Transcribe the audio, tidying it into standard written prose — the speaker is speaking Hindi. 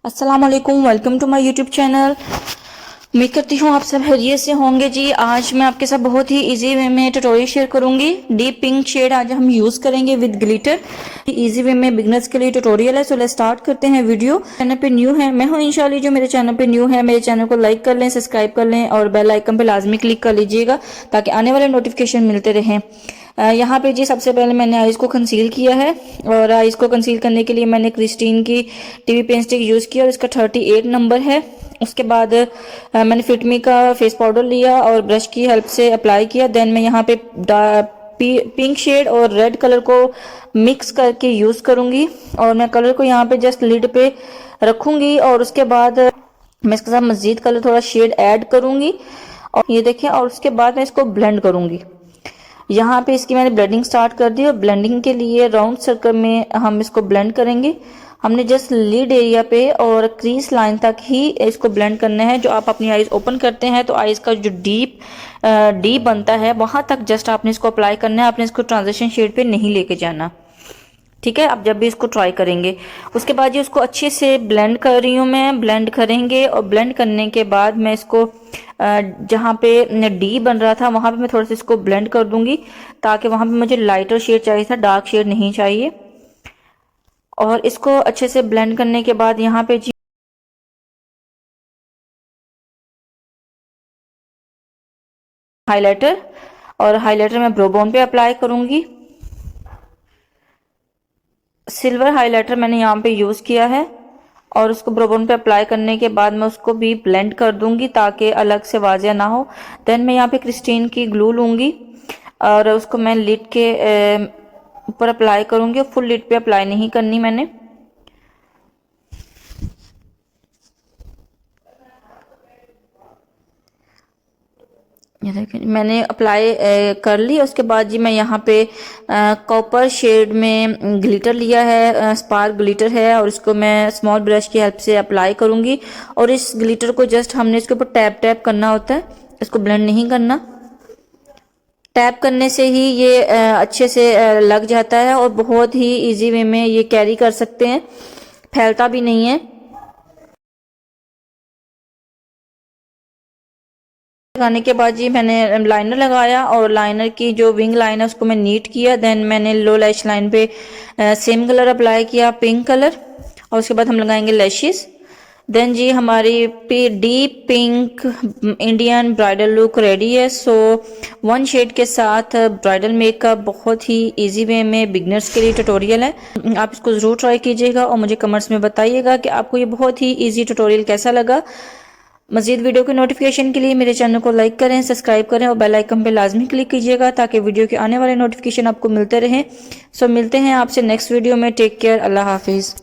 अस्सलाम वालेकुम, welcome to my YouTube channel. उम्मीद करती हूँ आप सब खैरियत से होंगे जी। आज मैं आपके साथ बहुत ही इजी वे में ट्यूटोरियल शेयर करूंगी। डीप पिंक शेड आज हम यूज करेंगे विद ग्लिटर। इजी वे में बिगनर्स के लिए ट्यूटोरियल है। सो लेट्स स्टार्ट करते हैं वीडियो। चैनल पे न्यू है, मैं हूँ इंशाल्लाह। जो मेरे चैनल पे न्यू है, मेरे चैनल को लाइक कर लें, सब्सक्राइब कर लें और बेल आइकन पे लाजमी क्लिक कर लीजिएगा ताकि आने वाले नोटिफिकेशन मिलते रहें। यहाँ पे जी सबसे पहले मैंने आइज को कंसील किया है और आइज को कंसील करने के लिए मैंने क्रिस्टीन की टीवी पेन स्टिक यूज किया और इसका 38 नंबर है। उसके बाद मैंने फिटमी का फेस पाउडर लिया और ब्रश की हेल्प से अप्लाई किया। देन मैं यहाँ पे पिंक शेड और रेड कलर को मिक्स करके यूज करूंगी और मैं कलर को यहाँ पे जस्ट लिड पे रखूंगी और उसके बाद मैं इसके साथ मजीद कलर थोड़ा शेड ऐड करूंगी और ये देखें। और उसके बाद मैं इसको ब्लेंड करूंगी। यहाँ पे इसकी मैंने ब्लेंडिंग स्टार्ट कर दी और ब्लेंडिंग के लिए राउंड सर्कल में हम इसको ब्लेंड करेंगे। हमने जस्ट लिड एरिया पे और क्रीज लाइन तक ही इसको ब्लेंड करना है। जो आप अपनी आईज ओपन करते हैं तो आईज का जो डीप बनता है वहां तक जस्ट आपने इसको अप्लाई करना है। आपने इसको ट्रांजिशन शेड पे नहीं लेके जाना, ठीक है। आप जब भी इसको ट्राई करेंगे उसके बाद ये उसको अच्छे से ब्लेंड कर रही हूँ मैं। ब्लेंड करेंगे और ब्लेंड करने के बाद मैं इसको जहाँ पे डी बन रहा था वहां पे मैं थोड़ा सा इसको ब्लेंड कर दूंगी ताकि वहां पे मुझे लाइटर शेड चाहिए था, डार्क शेड नहीं चाहिए। और इसको अच्छे से ब्लेंड करने के बाद यहाँ पे जी हाइलाइटर और हाइलाइटर मैं ब्रो बोन पे अप्लाई करूंगी। सिल्वर हाइलाइटर मैंने यहाँ पे यूज किया है और उसको ब्रो बोन पे अप्लाई करने के बाद मैं उसको भी ब्लेंड कर दूंगी ताकि अलग से वाजिया ना हो। देन मैं यहाँ पे क्रिस्टीन की ग्लू लूंगी और उसको मैं लिड के ऊपर अप्लाई करूंगी। फुल लिड पे अप्लाई नहीं करनी मैंने। ये देखिए मैंने अप्लाई कर ली। उसके बाद जी मैं यहाँ पे कॉपर शेड में ग्लिटर लिया है, स्पार्क ग्लिटर है और इसको मैं स्मॉल ब्रश की हेल्प से अप्लाई करूंगी। और इस ग्लिटर को जस्ट हमने इसके ऊपर टैप टैप करना होता है, इसको ब्लेंड नहीं करना। टैप करने से ही ये अच्छे से लग जाता है और बहुत ही इजी वे में ये कैरी कर सकते हैं, फैलता भी नहीं है। लगाने के बाद जी मैंने लाइनर लगाया और लाइनर की जो विंग लाइन है उसको मैं नीट किया। देन मैंने लो लैश लाइन पे सेम कलर अप्लाई किया, पिंक कलर। और उसके बाद हम लगाएंगे लैशेस। देन जी हमारी deep pink Indian bridal look ready है। सो वन शेड के साथ ब्राइडल मेकअप बहुत ही इजी वे में बिगनर्स के लिए ट्यूटोरियल है। आप इसको ज़रूर ट्राई कीजिएगा और मुझे कमेंट्स में बताइएगा कि आपको ये बहुत ही इजी ट्यूटोरियल कैसा लगा। मजीद वीडियो के नोटिफिकेशन के लिए मेरे चैनल को लाइक करें, सब्सक्राइब करें और बेल आइकन पे लाजमी क्लिक कीजिएगा ताकि वीडियो के आने वाले नोटिफिकेशन आपको मिलते रहें। सो मिलते हैं आपसे नेक्स्ट वीडियो में। टेक केयर, अल्लाह हाफिज़।